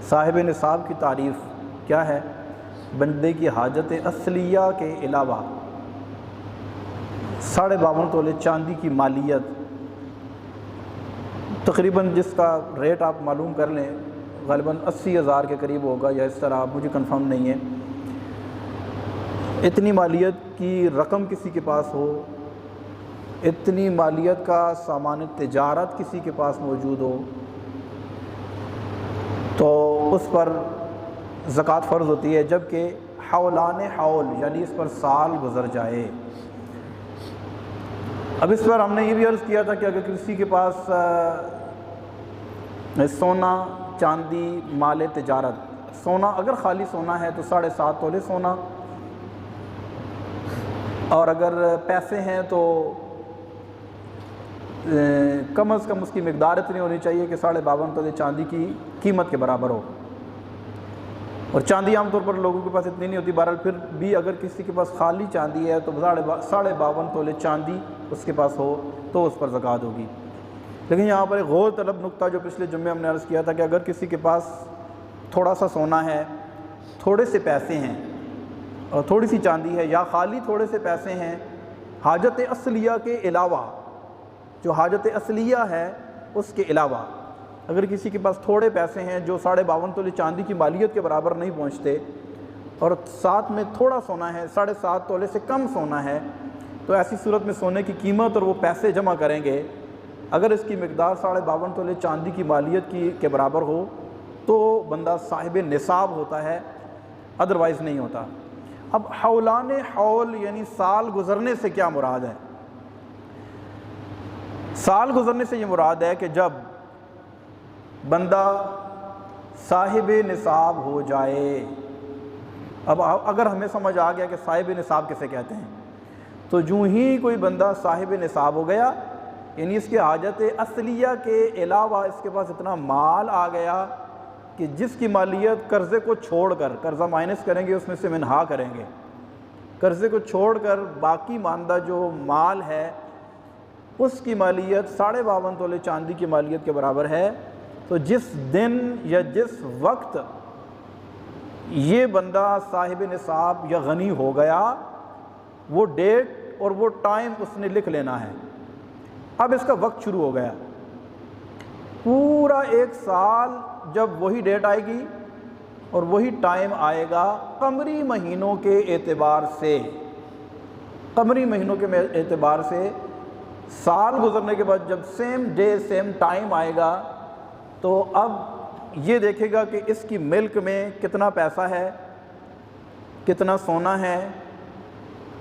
صاحب نصاب کی تعریف کیا ہے؟ بندے کی حاجت اصلیہ کے علاوہ 52.5 تولے چاندی کی مالیت، تقریباً جس کا ریٹ آپ معلوم کر لیں غالباً 80,000 کے قریب ہوگا یا اس طرح، مجھے کنفرم نہیں ہے، اتنی مالیت کی رقم کسی کے پاس ہو، اتنی مالیت کا سامان تجارت کسی کے پاس موجود ہو، تو اس پر زکوٰۃ فرض ہوتی ہے، جبکہ حولان حول یعنی اس پر سال گزر جائے۔ اب اس پر ہم نے یہ بھی عرض کیا تھا کہ اگر کسی کے پاس سونا چاندی مال تجارت، سونا اگر خالی سونا ہے تو 7.5 تولے سونا، اور اگر پیسے ہیں تو کم از کم اس کی مقدار اتنی ہونی چاہیے کہ 52.5 تولے چاندی کی قیمت کے برابر ہو، اور چاندی عام طور پر لوگوں کے پاس اتنی نہیں ہوتی، بہرحال پھر بھی اگر کسی کے پاس خالی چاندی ہے تو 52.5 تولے چاندی اس کے پاس ہو تو اس پر زکوٰۃ ہوگی۔ لیکن یہاں پر ایک غور طلب نقطہ جو پچھلے جمعے ہم نے عرض کیا تھا کہ اگر کسی کے پاس تھوڑا سا سونا ہے، تھوڑے سے پیسے ہیں اور تھوڑی سی چاندی ہے، یا خالی تھوڑے سے پیسے ہیں حاجت اصلیہ کے علاوہ، جو حاجت اصلیہ ہے اس کے علاوہ اگر کسی کے پاس تھوڑے پیسے ہیں جو 52.5 تولے چاندی کی مالیت کے برابر نہیں پہنچتے، اور ساتھ میں تھوڑا سونا ہے، 7.5 تولے سے کم سونا ہے، تو ایسی صورت میں سونے کی قیمت اور وہ پیسے جمع کریں گے، اگر اس کی مقدار 52.5 تولے چاندی کی مالیت کے برابر ہو تو بندہ صاحب نصاب ہوتا ہے، ادروائز نہیں ہوتا۔ اب حولان حول یعنی سال گزرنے سے کیا مراد ہے؟ سال گزرنے سے یہ مراد ہے کہ جب بندہ صاحب نصاب ہو جائے۔ اب اگر ہمیں سمجھ آ گیا کہ صاحب نصاب کسے کہتے ہیں، تو جو ہی کوئی بندہ صاحب نصاب ہو گیا، یعنی اس کی حاجت اصلیہ کے علاوہ اس کے پاس اتنا مال آ گیا کہ جس کی مالیت قرضے کو چھوڑ کر، قرضہ مائنس کریں گے اس میں سے منہا کریں گے، قرضے کو چھوڑ کر باقی ماندہ جو مال ہے اس کی مالیت 52.5 تولے چاندی کی مالیت کے برابر ہے، تو جس دن یا جس وقت یہ بندہ صاحب نصاب یا غنی ہو گیا، وہ ڈیٹ اور وہ ٹائم اس نے لکھ لینا ہے۔ اب اس کا وقت شروع ہو گیا، پورا 1 سال جب وہی ڈیٹ آئے گی اور وہی ٹائم آئے گا قمری مہینوں کے اعتبار سے، قمری مہینوں کے اعتبار سے سال گزرنے کے بعد جب سیم ڈے سیم ٹائم آئے گا، تو اب یہ دیکھے گا کہ اس کی ملک میں کتنا پیسہ ہے، کتنا سونا ہے،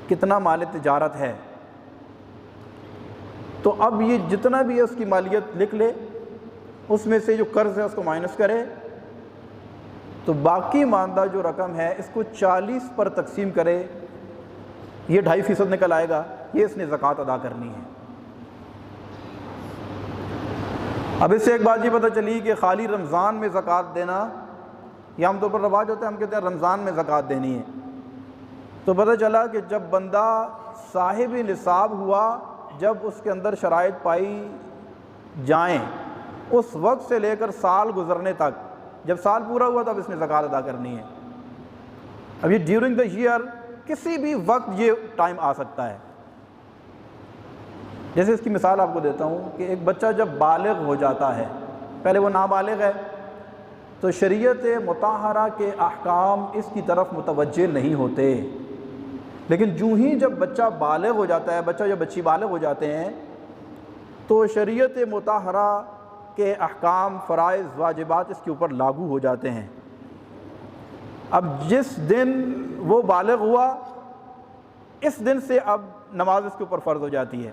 کتنا مال تجارت ہے، تو اب یہ جتنا بھی ہے اس کی مالیت لکھ لے، اس میں سے جو قرض ہے اس کو مائنس کرے، تو باقی ماندہ جو رقم ہے اس کو 40 پر تقسیم کرے، یہ 2.5% نکل آئے گا، یہ اس نے زکوٰۃ ادا کرنی ہے۔ اب اس سے ایک بات یہ پتہ چلی کہ خالی رمضان میں زکوٰۃ دینا، یہ عام طور پر رواج ہوتا ہے، ہم کہتے ہیں رمضان میں زکوٰۃ دینی ہے، تو پتہ چلا کہ جب بندہ صاحب نصاب ہوا، جب اس کے اندر شرائط پائی جائیں، اس وقت سے لے کر سال گزرنے تک، جب سال پورا ہوا تب اس نے زکوٰۃ ادا کرنی ہے۔ اب یہ ڈیورنگ دا ایئر کسی بھی وقت یہ ٹائم آ سکتا ہے۔ جیسے اس کی مثال آپ کو دیتا ہوں کہ ایک بچہ جب بالغ ہو جاتا ہے، پہلے وہ نابالغ ہے تو شریعت مطہرہ کے احکام اس کی طرف متوجہ نہیں ہوتے، لیکن جو ہی جب بچہ بالغ ہو جاتا ہے، بچہ یا بچی بالغ ہو جاتے ہیں، تو شریعت مطہرہ کے احکام، فرائض، واجبات اس کے اوپر لاگو ہو جاتے ہیں۔ اب جس دن وہ بالغ ہوا، اس دن سے اب نماز اس کے اوپر فرض ہو جاتی ہے۔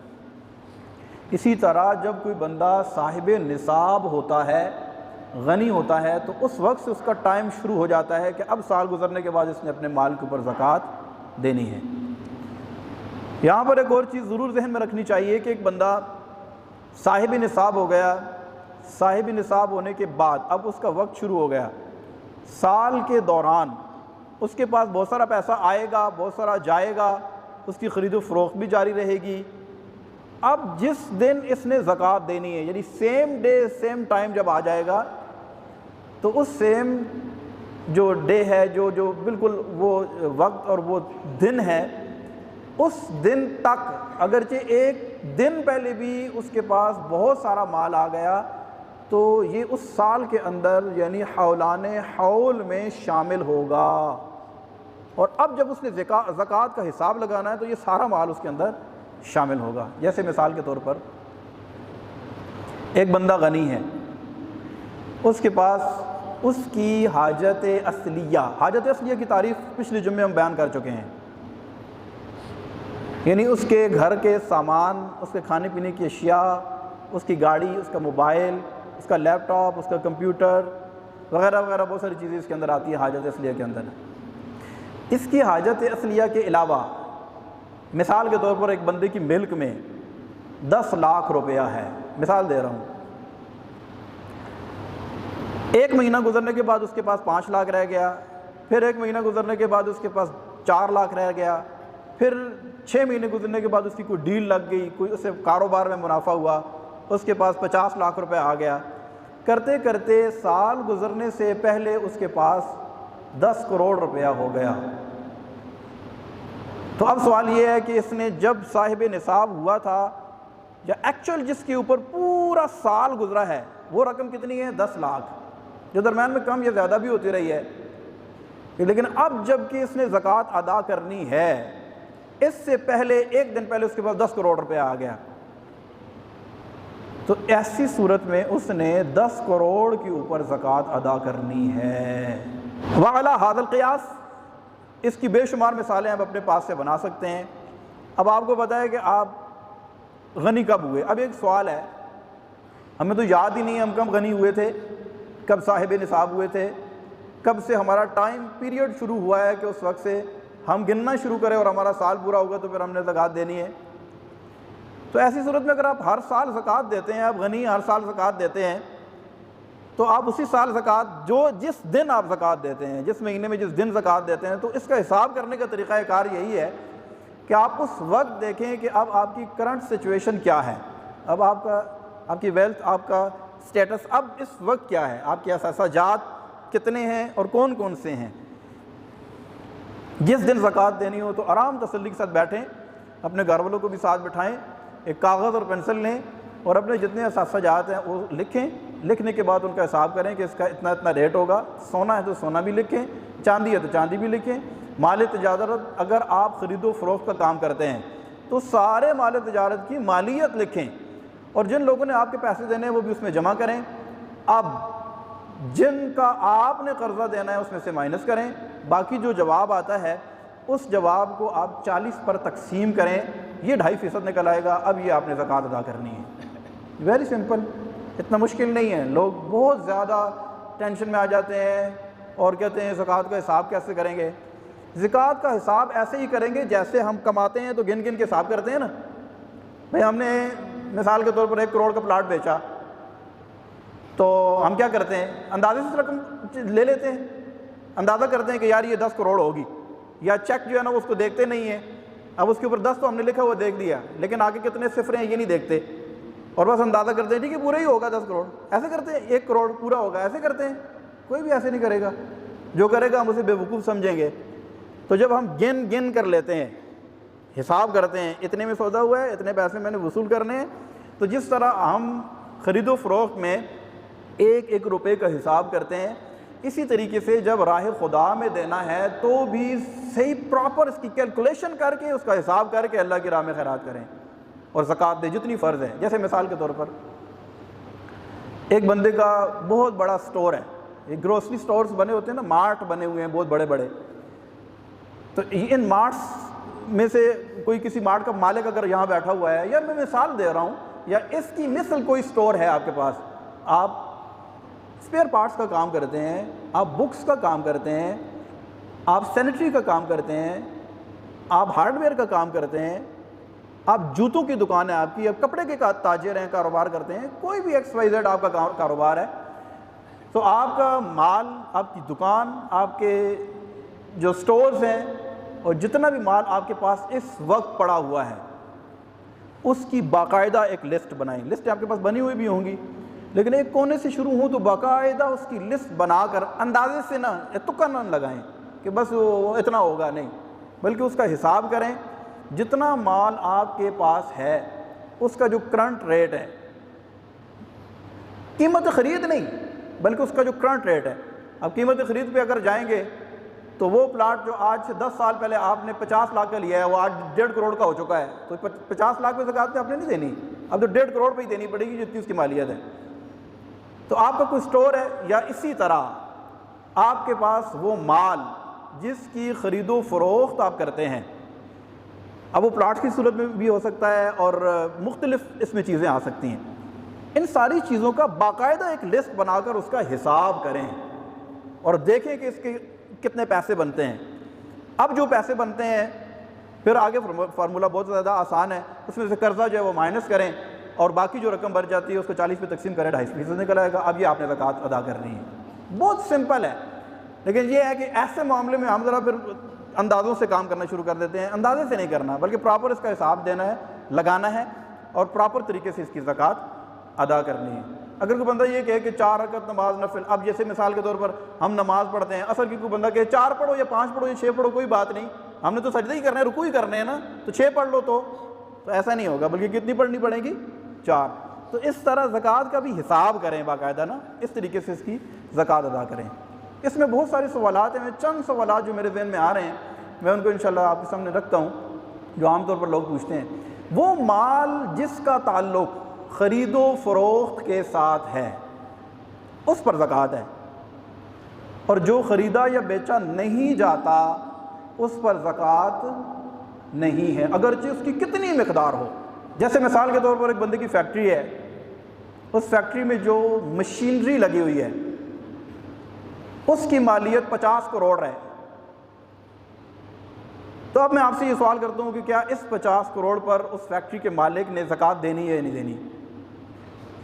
اسی طرح جب کوئی بندہ صاحب نصاب ہوتا ہے، غنی ہوتا ہے، تو اس وقت سے اس کا ٹائم شروع ہو جاتا ہے کہ اب سال گزرنے کے بعد اس نے اپنے مال کے اوپر زکوٰۃ دینی ہے۔ یہاں پر ایک اور چیز ضرور ذہن میں رکھنی چاہیے کہ ایک بندہ صاحب نصاب ہو گیا، صاحب نصاب ہونے کے بعد اب اس کا وقت شروع ہو گیا، سال کے دوران اس کے پاس بہت سارا پیسہ آئے گا، بہت سارا جائے گا، اس کی خرید و فروخت بھی جاری رہے گی۔ اب جس دن اس نے زکوٰۃ دینی ہے، یعنی سیم ڈے سیم ٹائم جب آ جائے گا، تو اس سیم جو ڈے ہے، جو بالکل وہ وقت اور وہ دن ہے، اس دن تک اگرچہ ایک دن پہلے بھی اس کے پاس بہت سارا مال آ گیا تو یہ اس سال کے اندر یعنی حولان حول میں شامل ہوگا، اور اب جب اس نے زکوٰۃ کا حساب لگانا ہے تو یہ سارا مال اس کے اندر شامل ہوگا۔ جیسے مثال کے طور پر ایک بندہ غنی ہے، اس کے پاس اس کی حاجت اصلیہ کی تعریف پچھلے جمعے ہم بیان کر چکے ہیں، یعنی اس کے گھر کے سامان، اس کے کھانے پینے کی اشیاء، اس کی گاڑی، اس کا موبائل، اس کا لیپ ٹاپ، اس کا کمپیوٹر وغیرہ وغیرہ، بہت ساری چیزیں اس کے اندر آتی ہیں حاجت اصلیہ کے اندر۔ اس کی حاجت اصلیہ کے علاوہ مثال کے طور پر ایک بندے کی ملک میں 10 لاکھ روپیہ ہے، مثال دے رہا ہوں، ایک مہینہ گزرنے کے بعد اس کے پاس 5 لاکھ رہ گیا، پھر ایک مہینہ گزرنے کے بعد اس کے پاس 4 لاکھ رہ گیا، پھر 6 مہینے گزرنے کے بعد اس کی کوئی ڈیل لگ گئی، کوئی اسے کاروبار میں منافع ہوا، اس کے پاس 50 لاکھ روپے آ گیا، کرتے کرتے سال گزرنے سے پہلے اس کے پاس 10 کروڑ روپیہ ہو گیا۔ تو اب سوال یہ ہے کہ اس نے جب صاحب نصاب ہوا تھا یا ایکچوئل جس کے اوپر پورا سال گزرا ہے وہ رقم کتنی ہے؟ 10 لاکھ، جو درمیان میں کم یا زیادہ بھی ہوتی رہی ہے، لیکن اب جب کہ اس نے زکوٰۃ ادا کرنی ہے، اس سے پہلے ایک دن پہلے اس کے پاس 10 کروڑ روپے آ گیا، تو ایسی صورت میں اس نے 10 کروڑ کے اوپر زکوٰۃ ادا کرنی ہے۔ وعلی ھذا القیاس، اس کی بے شمار مثالیں آپ اپنے پاس سے بنا سکتے ہیں۔ اب آپ کو پتہ ہے کہ آپ غنی کب ہوئے؟ اب ایک سوال ہے، ہمیں تو یاد ہی نہیں ہم کب غنی ہوئے تھے، کب صاحب نصاب ہوئے تھے، کب سے ہمارا ٹائم پیریڈ شروع ہوا ہے کہ اس وقت سے ہم گننا شروع کریں اور ہمارا سال پورا ہوگا تو پھر ہم نے زکوٰۃ دینی ہے۔ تو ایسی صورت میں اگر آپ ہر سال زکوٰۃ دیتے ہیں، آپ غنی ہر سال زکوٰۃ دیتے ہیں، تو آپ اسی سال زکوٰۃ جس دن آپ زکوٰۃ دیتے ہیں، جس مہینے میں جس دن زکوٰۃ دیتے ہیں، تو اس کا حساب کرنے کا طریقہ کار یہی ہے کہ آپ اس وقت دیکھیں کہ اب آپ کی کرنٹ سچویشن کیا ہے، اب آپ کی ویلتھ، آپ کا سٹیٹس اب اس وقت کیا ہے، آپ کے اثاثہ جات کتنے ہیں اور کون کون سے ہیں۔ جس دن زکوٰۃ دینی ہو تو آرام تسلی کے ساتھ بیٹھیں، اپنے گھر والوں کو بھی ساتھ بٹھائیں، ایک کاغذ اور پینسل لیں اور اپنے جتنے اثاثہ جات ہیں وہ لکھیں، لکھنے کے بعد ان کا حساب کریں کہ اس کا اتنا اتنا ریٹ ہوگا، سونا ہے تو سونا بھی لکھیں، چاندی ہے تو چاندی بھی لکھیں۔ مال تجارت، اگر آپ خرید و فروخت کا کام کرتے ہیں تو سارے مال تجارت کی مالیت لکھیں، اور جن لوگوں نے آپ کے پیسے دینے ہیں وہ بھی اس میں جمع کریں۔ اب جن کا آپ نے قرضہ دینا ہے اس میں سے مائنس کریں، باقی جو جواب آتا ہے اس جواب کو آپ 40 پر تقسیم کریں، یہ 2.5% نکل آئے گا، اب یہ آپ نے زکوٰۃ ادا کرنی ہے۔ ویری سمپل، اتنا مشکل نہیں ہے۔ لوگ بہت زیادہ ٹینشن میں آ جاتے ہیں اور کہتے ہیں زکوٰۃ کا حساب کیسے کریں گے۔ زکوٰۃ کا حساب ایسے ہی کریں گے جیسے ہم کماتے ہیں تو گن گن کے حساب کرتے ہیں نا۔ بھئی ہم نے مثال کے طور پر 1 کروڑ کا پلاٹ بیچا تو ہم کیا کرتے ہیں؟ اندازے سے رقم لے لیتے ہیں، اندازہ کرتے ہیں کہ یار یہ 10 کروڑ ہوگی، یا چیک جو ہے نا اس کو دیکھتے نہیں ہیں، اب اس کے اوپر 10 تو ہم نے لکھا ہوا دیکھ دیا، لیکن آگے کتنے صفر ہیں یہ نہیں دیکھتے، اور بس اندازہ کرتے ہیں ٹھیک ہے پورا ہی ہوگا 10 کروڑ، ایسے کرتے ہیں 1 کروڑ پورا ہوگا، ایسے کرتے ہیں۔ کوئی بھی ایسے نہیں کرے گا، جو کرے گا ہم اسے بے وقوف سمجھیں گے۔ تو جب ہم گن کر لیتے ہیں، حساب کرتے ہیں، اتنے میں سودا ہوا ہے، اتنے پیسے میں نے وصول کرنے ہیں، تو جس طرح ہم خرید و فروخت میں 1 روپے کا حساب کرتے ہیں، اسی طریقے سے جب راہ خدا میں دینا ہے تو بھی صحیح پراپر اس کی کیلکولیشن کر کے، اس کا حساب کر کے اللہ کی راہ میں خیرات کریں اور زکوٰۃ دیں جتنی فرض ہے۔ جیسے مثال کے طور پر ایک بندے کا بہت بڑا سٹور ہے، یہ گروسری سٹورز بنے ہوتے ہیں نا، مارٹ بنے ہوئے ہیں بہت بڑے بڑے، تو ان مارٹس میں سے کوئی کسی مارٹ کا مالک اگر یہاں بیٹھا ہوا ہے، یا میں مثال دے رہا ہوں، یا اس کی مثل کوئی سٹور ہے آپ کے پاس، آپ اسپیئر پارٹس کا کام کرتے ہیں، آپ بکس کا کام کرتے ہیں، آپ سینیٹری کا کام کرتے ہیں، آپ ہارڈ ویئر کا کام کرتے ہیں، آپ جوتوں کی دکان ہے آپ کی، آپ کپڑے کے تاجر ہیں، کاروبار کرتے ہیں، کوئی بھی XYZ آپ کا کاروبار ہے، تو آپ کا مال، آپ کی دکان، آپ کے جو سٹورز ہیں اور جتنا بھی مال آپ کے پاس اس وقت پڑا ہوا ہے، اس کی باقاعدہ ایک لسٹ بنائیں۔ لسٹ آپ کے پاس بنی ہوئی بھی ہوں گی، لیکن ایک کونے سے شروع ہوں تو باقاعدہ اس کی لسٹ بنا کر اندازے سے نہ تکا نہ لگائیں کہ بس وہ اتنا ہوگا، نہیں، بلکہ اس کا حساب کریں۔ جتنا مال آپ کے پاس ہے اس کا جو کرنٹ ریٹ ہے، قیمت خرید نہیں بلکہ اس کا جو کرنٹ ریٹ ہے، اب قیمت خرید پہ اگر جائیں گے تو وہ پلاٹ جو آج سے 10 سال پہلے آپ نے 50 لاکھ کا لیا ہے وہ آج 1.5 کروڑ کا ہو چکا ہے، تو 50 لاکھ پہ زکوٰۃ پہ آپ نے نہیں دینی، اب تو 1.5 کروڑ پہ ہی دینی پڑے گی جتنی اس کی مالیت ہے۔ تو آپ کا کوئی سٹور ہے، یا اسی طرح آپ کے پاس وہ مال جس کی خرید و فروخت آپ کرتے ہیں، اب وہ پلاٹ کی صورت میں بھی ہو سکتا ہے اور مختلف اس میں چیزیں آ سکتی ہیں، ان ساری چیزوں کا باقاعدہ ایک لسٹ بنا کر اس کا حساب کریں اور دیکھیں کہ اس کے کتنے پیسے بنتے ہیں۔ اب جو پیسے بنتے ہیں پھر آگے فارمولہ بہت زیادہ آسان ہے، اس میں سے قرضہ جو ہے وہ مائنس کریں اور باقی جو رقم بچ جاتی ہے اس کو 40 پہ تقسیم کریں، 2.5% نکل آئے گا، اب یہ آپ نے زکوٰۃ ادا کرنی ہے۔ بہت سمپل ہے، لیکن یہ ہے کہ ایسے معاملے میں ہم ذرا پھر اندازوں سے کام کرنا شروع کر دیتے ہیں۔ اندازے سے نہیں کرنا بلکہ پراپر اس کا حساب دینا ہے، لگانا ہے اور پراپر طریقے سے اس کی زکوٰۃ ادا کرنی ہے۔ اگر کوئی بندہ یہ کہے کہ 4 رکعت نماز نفل، اب جیسے مثال کے طور پر ہم نماز پڑھتے ہیں، اصل کی کوئی بندہ کہے 4 پڑھو یا 5 پڑھو یا 6 پڑھو، کوئی بات نہیں، ہم نے تو سجدہ ہی کرنا ہے، رکوع ہی کرنے ہیں نا، تو 6 پڑھ لو تو ایسا نہیں ہوگا، بلکہ کتنی پڑھنی پڑے گی؟ 4۔ تو اس طرح زکوٰۃ کا بھی حساب کریں باقاعدہ نا، اس طریقے سے اس کی زکوٰۃ ادا کریں۔ اس میں بہت سارے سوالات ہیں، میں چند سوالات جو میرے ذہن میں آ رہے ہیں میں ان کو انشاءاللہ آپ کے سامنے رکھتا ہوں، جو عام طور پر لوگ پوچھتے ہیں۔ وہ مال جس کا تعلق خرید و فروخت کے ساتھ ہے اس پر زکوٰۃ ہے، اور جو خریدا یا بیچا نہیں جاتا اس پر زکوٰۃ نہیں ہے، اگرچہ اس کی کتنی مقدار ہو۔ جیسے مثال کے طور پر ایک بندے کی فیکٹری ہے، اس فیکٹری میں جو مشینری لگی ہوئی ہے اس کی مالیت 50 کروڑ ہے، تو اب میں آپ سے یہ سوال کرتا ہوں کہ کیا اس 50 کروڑ پر اس فیکٹری کے مالک نے زکوٰۃ دینی ہے یا نہیں دینی؟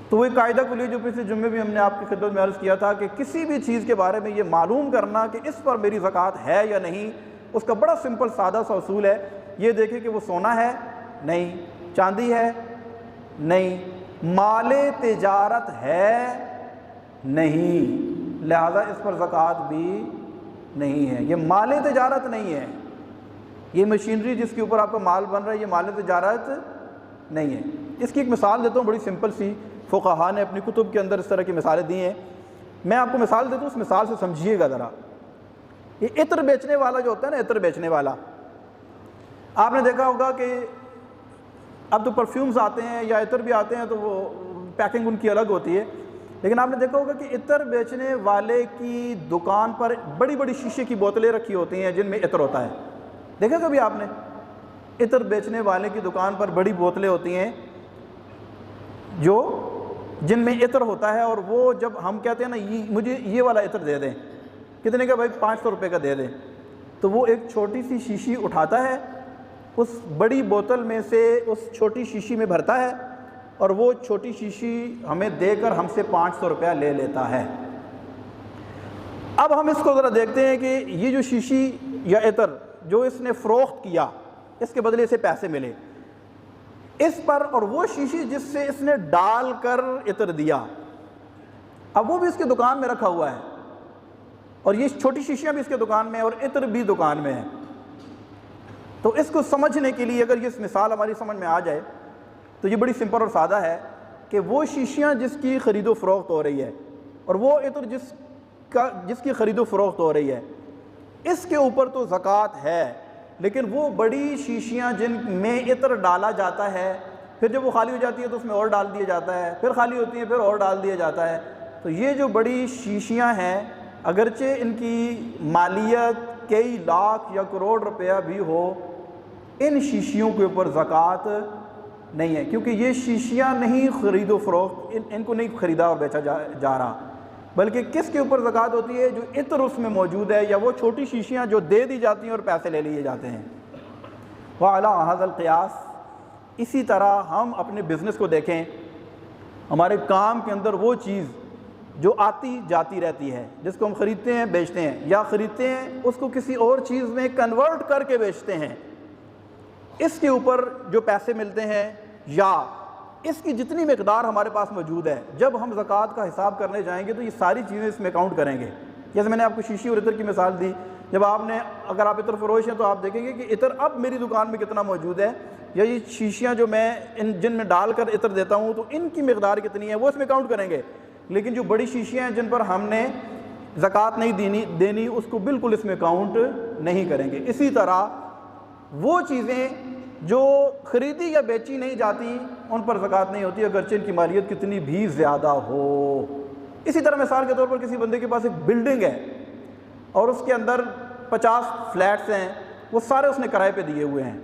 تو وہ قاعدہ کلی جو پچھلے جمعے بھی ہم نے آپ کی خدمت میں عرض کیا تھا کہ کسی بھی چیز کے بارے میں یہ معلوم کرنا کہ اس پر میری زکوٰۃ ہے یا نہیں، اس کا بڑا سمپل سادہ سا اصول ہے، یہ دیکھیں کہ وہ سونا ہے؟ نہیں۔ چاندی ہے؟ نہیں۔ مال تجارت ہے؟ نہیں، لہذا اس پر زکوٰۃ بھی نہیں ہے، یہ مال تجارت نہیں ہے، یہ مشینری جس کے اوپر آپ کا مال بن رہا ہے یہ مال تجارت نہیں ہے۔ اس کی ایک مثال دیتا ہوں بڑی سمپل سی، فقہاء نے اپنی کتب کے اندر اس طرح کی مثالیں دی ہیں، میں آپ کو مثال دیتا ہوں، اس مثال سے سمجھیے گا ذرا۔ یہ عطر بیچنے والا جو ہوتا ہے نا، عطر بیچنے والا، آپ نے دیکھا ہوگا کہ اب تو پرفیومز آتے ہیں یا عطر بھی آتے ہیں تو وہ پیکنگ ان کی الگ ہوتی ہے، لیکن آپ نے دیکھا ہوگا کہ عطر بیچنے والے کی دکان پر بڑی بڑی شیشے کی بوتلیں رکھی ہوتی ہیں جن میں عطر ہوتا ہے، دیکھا کبھی آپ نے؟ عطر بیچنے والے کی دکان پر بڑی بوتلیں ہوتی ہیں جن میں عطر ہوتا ہے، اور وہ جب ہم کہتے ہیں نا مجھے یہ والا عطر دے دیں، کتنے کا بھائی؟ 500 روپے کا دے دیں، تو وہ ایک چھوٹی سی شیشی اٹھاتا ہے، اس بڑی بوتل میں سے اس چھوٹی شیشی میں بھرتا ہے اور وہ چھوٹی شیشی ہمیں دے کر ہم سے 500 روپیہ لے لیتا ہے۔ اب ہم اس کو ذرا دیکھتے ہیں کہ یہ جو شیشی یا عطر جو اس نے فروخت کیا، اس کے بدلے سے پیسے ملے اس پر، اور وہ شیشی جس سے اس نے ڈال کر عطر دیا، اب وہ بھی اس کی دکان میں رکھا ہوا ہے، اور یہ چھوٹی شیشیاں بھی اس کے دکان میں اور عطر بھی دکان میں ہے۔ تو اس کو سمجھنے کے لیے اگر یہ مثال ہماری سمجھ میں آ جائے تو یہ بڑی سمپل اور سادہ ہے کہ وہ شیشیاں جس کی خرید و فروخت ہو رہی ہے اور وہ عطر جس کی خرید و فروخت ہو رہی ہے، اس کے اوپر تو زکوٰۃ ہے، لیکن وہ بڑی شیشیاں جن میں عطر ڈالا جاتا ہے، پھر جب وہ خالی ہو جاتی ہے تو اس میں اور ڈال دیا جاتا ہے، پھر خالی ہوتی ہیں پھر اور ڈال دیا جاتا ہے، تو یہ جو بڑی شیشیاں ہیں اگرچہ ان کی مالیت کئی لاکھ یا کروڑ روپیہ بھی ہو، ان شیشیوں کے اوپر زکوٰۃ نہیں ہے، کیونکہ یہ شیشیاں نہیں خرید و فروخت، ان کو نہیں خریدا اور بیچا جا رہا، بلکہ کس کے اوپر زکوٰۃ ہوتی ہے؟ جو عطر اس میں موجود ہے، یا وہ چھوٹی شیشیاں جو دے دی جاتی ہیں اور پیسے لے لیے جاتے ہیں۔ وعلی ھذا القیاس، اسی طرح ہم اپنے بزنس کو دیکھیں، ہمارے کام کے اندر وہ چیز جو آتی جاتی رہتی ہے، جس کو ہم خریدتے ہیں بیچتے ہیں، یا خریدتے ہیں اس کو کسی اور چیز میں کنورٹ کر کے بیچتے ہیں، اس کے اوپر جو پیسے ملتے ہیں یا اس کی جتنی مقدار ہمارے پاس موجود ہے، جب ہم زکوٰۃ کا حساب کرنے جائیں گے تو یہ ساری چیزیں اس میں کاؤنٹ کریں گے۔ جیسے میں نے آپ کو شیشی اور عطر کی مثال دی، جب اگر آپ عطر فروش ہیں تو آپ دیکھیں گے کہ عطر اب میری دکان میں کتنا موجود ہے، یا یہ شیشیاں جو میں جن میں ڈال کر عطر دیتا ہوں تو ان کی مقدار کتنی ہے، وہ اس میں کاؤنٹ کریں گے۔ لیکن جو بڑی شیشیاں ہیں جن پر ہم نے زکوٰۃ نہیں دینی، اس کو بالکل اس میں کاؤنٹ نہیں کریں گے۔ اسی طرح وہ چیزیں جو خریدی یا بیچی نہیں جاتی ان پر زکوٰۃ نہیں ہوتی، اگرچہ ان کی مالیت کتنی بھی زیادہ ہو۔ اسی طرح مثال کے طور پر کسی بندے کے پاس ایک بلڈنگ ہے اور اس کے اندر 50 فلیٹس ہیں، وہ سارے اس نے کرائے پہ دیے ہوئے ہیں،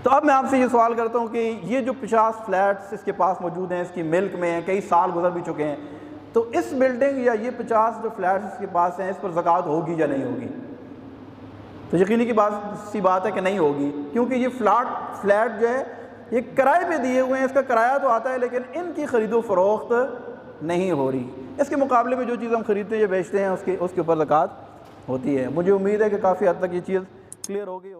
تو اب میں آپ سے یہ سوال کرتا ہوں کہ یہ جو 50 فلیٹس اس کے پاس موجود ہیں، اس کی ملک میں ہیں، کئی سال گزر بھی چکے ہیں، تو اس بلڈنگ یا یہ 50 جو فلیٹس اس کے پاس ہیں، اس پر زکوٰۃ ہوگی یا نہیں ہوگی؟ تو یقینی کی سی بات ہے کہ نہیں ہوگی، کیونکہ یہ فلیٹ جو ہے یہ کرائے پہ دیے ہوئے ہیں، اس کا کرایہ تو آتا ہے لیکن ان کی خرید و فروخت نہیں ہو رہی۔ اس کے مقابلے میں جو چیز ہم خریدتے ہیں یا بیچتے ہیں اس کے اوپر زکوٰۃ ہوتی ہے۔ مجھے امید ہے کہ کافی حد تک یہ چیز کلیئر ہوگی۔